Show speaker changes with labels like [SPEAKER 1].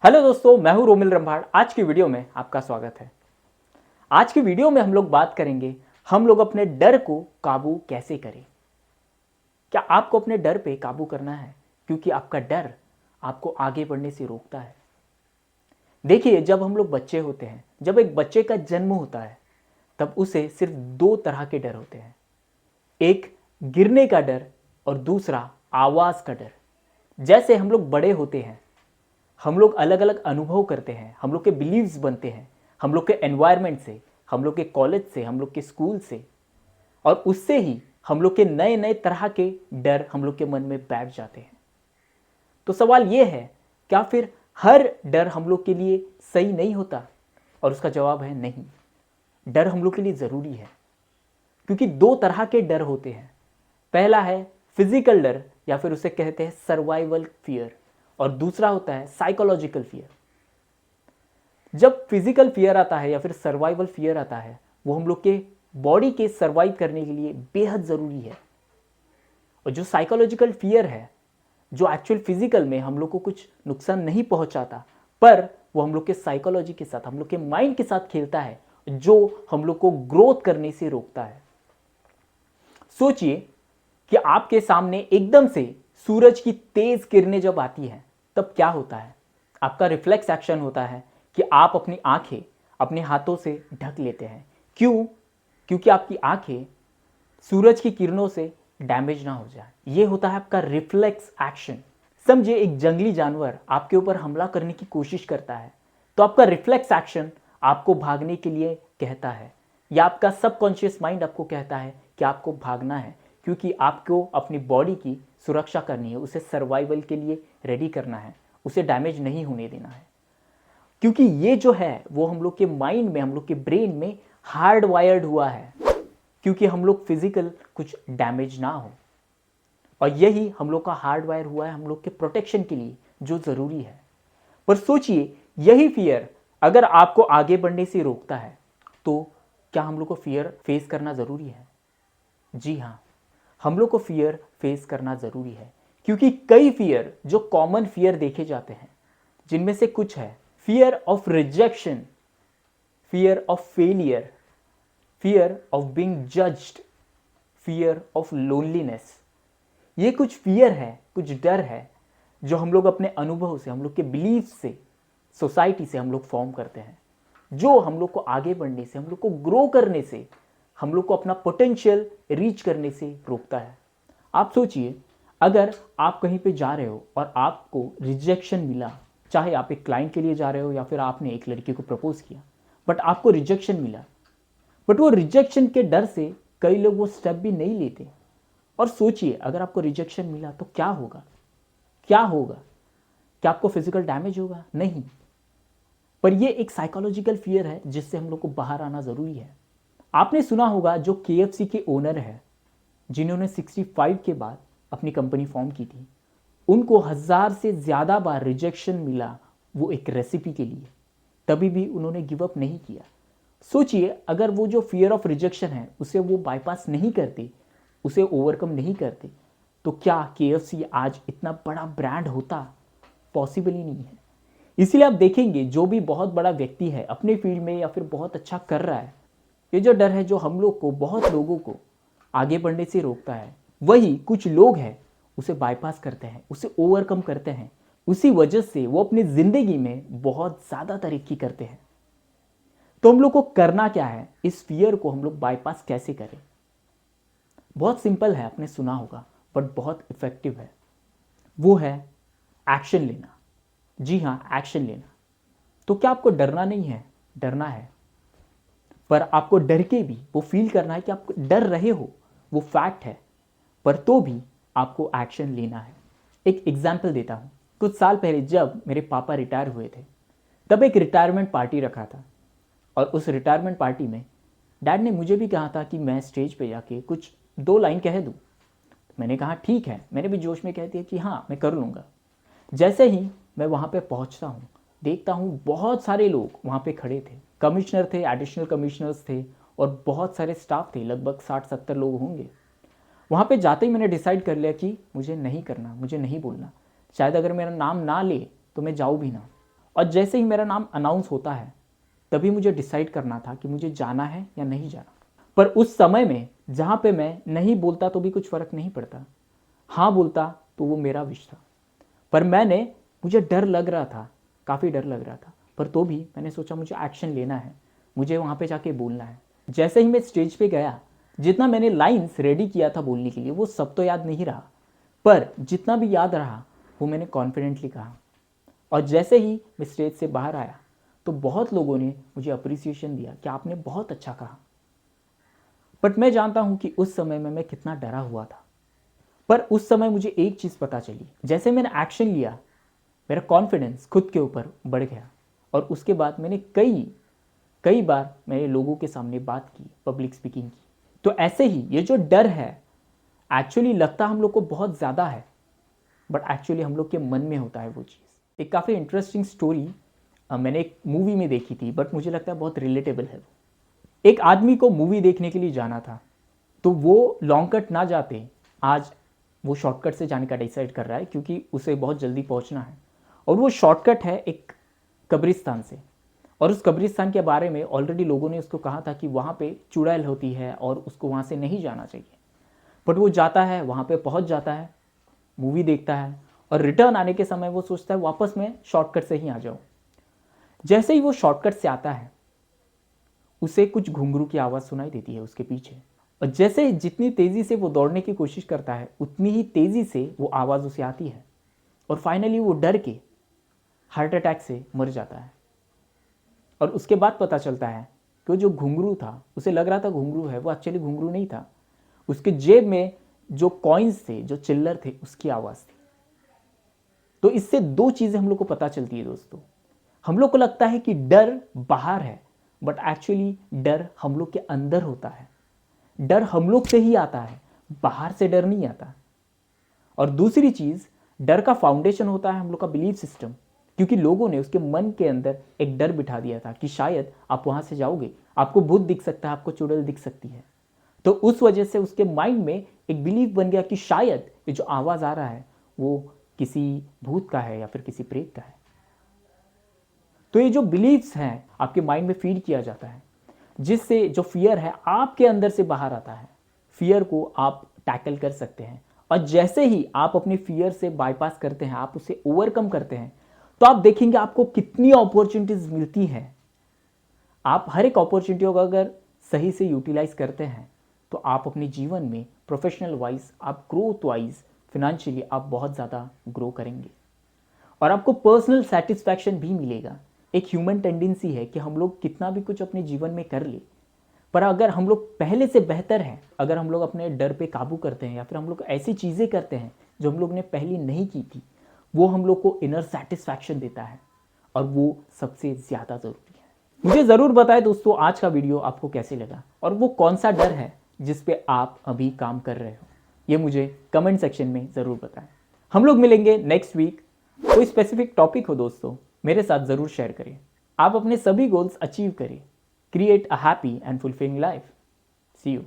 [SPEAKER 1] Hello दोस्तों, मैं हूं रोमिल रंभाड़। आज की वीडियो में आपका स्वागत है। आज की वीडियो में हम लोग बात करेंगे हम लोग अपने डर को काबू कैसे करें। क्या आपको अपने डर पे काबू करना है? क्योंकि आपका डर आपको आगे बढ़ने से रोकता है। देखिए, जब हम लोग बच्चे होते हैं, जब एक बच्चे का जन्म होता है, तब उसे सिर्फ दो तरह के डर होते हैं। एक गिरने का डर और दूसरा आवाज का डर। जैसे हम लोग बड़े होते हैं, हम लोग अलग अलग अनुभव करते हैं, हम लोग के बिलीव्स बनते हैं, हम लोग के एनवायरनमेंट से, हम लोग के कॉलेज से, हम लोग के स्कूल से, और उससे ही हम लोग के नए नए तरह के डर हम लोग के मन में बैठ जाते हैं। तो सवाल यह है, क्या फिर हर डर हम लोग के लिए सही नहीं होता? और उसका जवाब है नहीं। डर हम लोग के लिए ज़रूरी है, क्योंकि दो तरह के डर होते हैं। पहला है फिजिकल डर, या फिर उसे कहते हैं सर्वाइवल फियर, और दूसरा होता है साइकोलॉजिकल फियर। जब फिजिकल फियर आता है या फिर सर्वाइवल फियर आता है, वो हम लोग के बॉडी के सर्वाइव करने के लिए बेहद ज़रूरी है। और जो साइकोलॉजिकल फियर है, जो एक्चुअल फिजिकल में हम लोग को कुछ नुकसान नहीं पहुंचाता, पर वो हम लोग के साइकोलॉजी के साथ, हम लोग के माइंड के साथ खेलता है, जो हम लोग को ग्रोथ करने से रोकता है। सोचिए कि आपके सामने एकदम से सूरज की तेज किरणें जब आती हैं, तब क्या होता है? आपका रिफ्लेक्स एक्शन होता है कि आप अपनी आंखें अपने हाथों से ढक लेते हैं। क्यों? क्योंकि आपकी आंखें सूरज की किरणों से डैमेज ना हो जाए। यह होता है आपका रिफ्लेक्स एक्शन। समझिए, एक जंगली जानवर आपके ऊपर हमला करने की कोशिश करता है, तो आपका रिफ्लेक्स एक्शन आपको भागने के लिए कहता है, या आपका सबकॉन्शियस माइंड आपको कहता है कि आपको भागना है, क्योंकि आपको अपनी बॉडी की सुरक्षा करनी है, उसे सर्वाइवल के लिए रेडी करना है, उसे डैमेज नहीं होने देना है। क्योंकि ये जो है वो हम लोग के माइंड में, हम लोग के ब्रेन में हार्ड वायर्ड हुआ है, क्योंकि हम लोग फिजिकल कुछ डैमेज ना हो। और यही हम लोग का हार्ड वायर हुआ है हम लोग के प्रोटेक्शन के लिए, जो ज़रूरी है। पर सोचिए, यही फियर अगर आपको आगे बढ़ने से रोकता है, तो क्या हम लोग को फियर फेस करना ज़रूरी है? जी हाँ, हम लोग को फियर फेस करना ज़रूरी है, क्योंकि कई फियर जो कॉमन फियर देखे जाते हैं, जिनमें से कुछ है fear of rejection, fear of failure, fear of being judged, fear of loneliness. ये कुछ फियर है, कुछ डर है, जो हम लोग अपने अनुभव से, हम लोग के बिलीफ से, सोसाइटी से हम लोग फॉर्म करते हैं, जो हम लोग को आगे बढ़ने से, हम लोग को ग्रो करने से, हम लोग को अपना पोटेंशियल रीच करने से रोकता है। आप सोचिए, अगर आप कहीं पे जा रहे हो और आपको रिजेक्शन मिला, चाहे आप एक क्लाइंट के लिए जा रहे हो या फिर आपने एक लड़की को प्रपोज किया, बट आपको रिजेक्शन मिला, बट वो रिजेक्शन के डर से कई लोग वो स्टेप भी नहीं लेते। और सोचिए, अगर आपको रिजेक्शन मिला तो क्या होगा? क्या होगा? क्या आपको फिजिकल डैमेज होगा? नहीं। पर ये एक साइकोलॉजिकल फियर है, जिससे हम लोग को बाहर आना ज़रूरी है। आपने सुना होगा, जो KFC के ओनर है, जिन्होंने 65 के बाद अपनी कंपनी फॉर्म की थी, उनको 1000 से ज़्यादा बार रिजेक्शन मिला वो एक रेसिपी के लिए, तभी भी उन्होंने गिव अप नहीं किया। सोचिए, अगर वो जो फियर ऑफ रिजेक्शन है उसे वो बाईपास नहीं करते, उसे ओवरकम नहीं करते, तो क्या KFC आज इतना बड़ा ब्रांड होता? पॉसिबल ही नहीं है। इसीलिए आप देखेंगे, जो भी बहुत बड़ा व्यक्ति है अपने फील्ड में या फिर बहुत अच्छा कर रहा है, ये जो डर है जो हम लोग को, बहुत लोगों को आगे बढ़ने से रोकता है, वही कुछ लोग हैं उसे बाईपास करते हैं, उसे ओवरकम करते हैं। उसी वजह से वो अपनी ज़िंदगी में बहुत ज़्यादा तरक्की करते हैं। तो हम लोग को करना क्या है? इस फियर को हम लोग बाईपास कैसे करें? बहुत सिंपल है, आपने सुना होगा, बट बहुत इफेक्टिव है। वो है एक्शन लेना। जी हाँ, एक्शन लेना। तो क्या आपको डरना नहीं है? डरना है, पर आपको डर के भी वो फील करना है कि आप डर रहे हो, वो फैक्ट है, पर तो भी आपको एक्शन लेना है। एक एग्जाम्पल देता हूँ। कुछ साल पहले जब मेरे पापा रिटायर हुए थे, तब एक रिटायरमेंट पार्टी रखा था, और उस रिटायरमेंट पार्टी में डैड ने मुझे भी कहा था कि मैं स्टेज पे जाके कुछ 2 लाइन कह दूँ। मैंने कहा ठीक है, मैंने भी जोश में कह दिया कि हाँ, मैं कर लूँगा। जैसे ही मैं वहाँ पे पहुँचता हूँ, देखता हूँ बहुत सारे लोग वहाँ पे खड़े थे। कमिश्नर थे, एडिशनल कमिश्नर्स थे, और बहुत सारे स्टाफ थे, लगभग 60-70 लोग होंगे। वहाँ पे जाते ही मैंने डिसाइड कर लिया कि मुझे नहीं करना, मुझे नहीं बोलना। शायद अगर मेरा नाम ना ले तो मैं जाऊँ भी ना। और जैसे ही मेरा नाम अनाउंस होता है तभी मुझे डिसाइड करना था कि मुझे जाना है या नहीं जाना। पर उस समय में जहाँ पे मैं नहीं बोलता तो भी कुछ फ़र्क नहीं पड़ता, हाँ बोलता तो वो मेरा विश था। पर मुझे डर लग रहा था, काफ़ी डर लग रहा था, पर तो भी मैंने सोचा मुझे एक्शन लेना है, मुझे वहाँ पे जाके बोलना है। जैसे ही मैं स्टेज पे गया, जितना मैंने लाइन्स रेडी किया था बोलने के लिए वो सब तो याद नहीं रहा, पर जितना भी याद रहा वो मैंने कॉन्फिडेंटली कहा। और जैसे ही मैं स्टेज से बाहर आया तो बहुत लोगों ने मुझे अप्रिसिएशन दिया कि आपने बहुत अच्छा कहा। बट मैं जानता हूँ कि उस समय में मैं कितना डरा हुआ था। पर उस समय मुझे एक चीज़ पता चली, जैसे मैंने एक्शन लिया मेरा कॉन्फिडेंस खुद के ऊपर बढ़ गया। और उसके बाद मैंने कई कई बार मैंने लोगों के सामने बात की, पब्लिक स्पीकिंग की। तो ऐसे ही ये जो डर है एक्चुअली लगता हम लोग को बहुत ज़्यादा है, बट एक्चुअली हम लोग के मन में होता है वो चीज़। एक काफ़ी इंटरेस्टिंग स्टोरी मैंने एक मूवी में देखी थी, बट मुझे लगता है बहुत रिलेटेबल है। एक आदमी को मूवी देखने के लिए जाना था, तो वो लॉन्ग कट ना जाते आज वो शॉर्टकट से जाने का डिसाइड कर रहा है क्योंकि उसे बहुत जल्दी पहुंचना है। और वो शॉर्टकट है एक कब्रिस्तान से। और उस कब्रिस्तान के बारे में ऑलरेडी लोगों ने उसको कहा था कि वहाँ पे चुड़ैल होती है और उसको वहाँ से नहीं जाना चाहिए। बट वो जाता है, वहाँ पे पहुँच जाता है, मूवी देखता है और रिटर्न आने के समय वो सोचता है वापस मैं शॉर्टकट से ही आ जाऊँ। जैसे ही वो शॉर्टकट से आता है उसे कुछ घुंघरू की आवाज़ सुनाई देती है उसके पीछे। और जैसे जितनी तेज़ी से वो दौड़ने की कोशिश करता है उतनी ही तेज़ी से वो आवाज़ उसे आती है और फाइनली वो डर के हार्ट अटैक से मर जाता है। और उसके बाद पता चलता है कि वो जो घुंघरू था, उसे लग रहा था घुंघरू है, वो एक्चुअली घुंघरू नहीं था। उसके जेब में जो कॉइन्स थे, जो चिल्लर थे, उसकी आवाज़ थी। तो इससे दो चीज़ें हम लोग को पता चलती है दोस्तों। हम लोग को लगता है कि डर बाहर है, बट एक्चुअली डर हम लोग के अंदर होता है। डर हम लोग से ही आता है, बाहर से डर नहीं आता। और दूसरी चीज़, डर का फाउंडेशन होता है हम लोग का बिलीफ सिस्टम, क्योंकि लोगों ने उसके मन के अंदर एक डर बिठा दिया था कि शायद आप वहाँ से जाओगे, आपको भूत दिख सकता है, आपको चुड़ैल दिख सकती है। तो उस वजह से उसके माइंड में एक बिलीफ बन गया कि शायद ये जो आवाज़ आ रहा है वो किसी भूत का है या फिर किसी प्रेत का है। तो ये जो बिलीव्स हैं आपके माइंड में फीड किया जाता है, जिससे जो फियर है आपके अंदर से बाहर आता है। फियर को आप टैकल कर सकते हैं और जैसे ही आप अपने फियर से बाईपास करते हैं, आप उसे ओवरकम करते हैं, तो आप देखेंगे आपको कितनी अपॉर्चुनिटीज मिलती हैं। आप हर एक अपॉर्चुनिटी को अगर सही से यूटिलाइज करते हैं तो आप अपने जीवन में प्रोफेशनल वाइज, आप ग्रोथ वाइज, फिनेंशियली आप बहुत ज़्यादा ग्रो करेंगे और आपको पर्सनल सेटिस्फैक्शन भी मिलेगा। एक ह्यूमन टेंडेंसी है कि हम लोग कितना भी कुछ अपने जीवन में कर ले, पर अगर हम लोग पहले से बेहतर हैं, अगर हम लोग अपने डर पे काबू करते हैं या फिर हम लोग ऐसी चीज़ें करते हैं जो हम लोग ने पहले नहीं की थी, वो हम लोग को इनर सेटिस्फैक्शन देता है और वो सबसे ज़्यादा ज़रूरी है। मुझे ज़रूर बताएं दोस्तों आज का वीडियो आपको कैसे लगा और वो कौन सा डर है जिस पे आप अभी काम कर रहे हो, ये मुझे कमेंट सेक्शन में ज़रूर बताएं। हम लोग मिलेंगे नेक्स्ट वीक। कोई स्पेसिफिक टॉपिक हो दोस्तों मेरे साथ ज़रूर शेयर करें। आप अपने सभी गोल्स अचीव करें। Create a happy and fulfilling life. See you.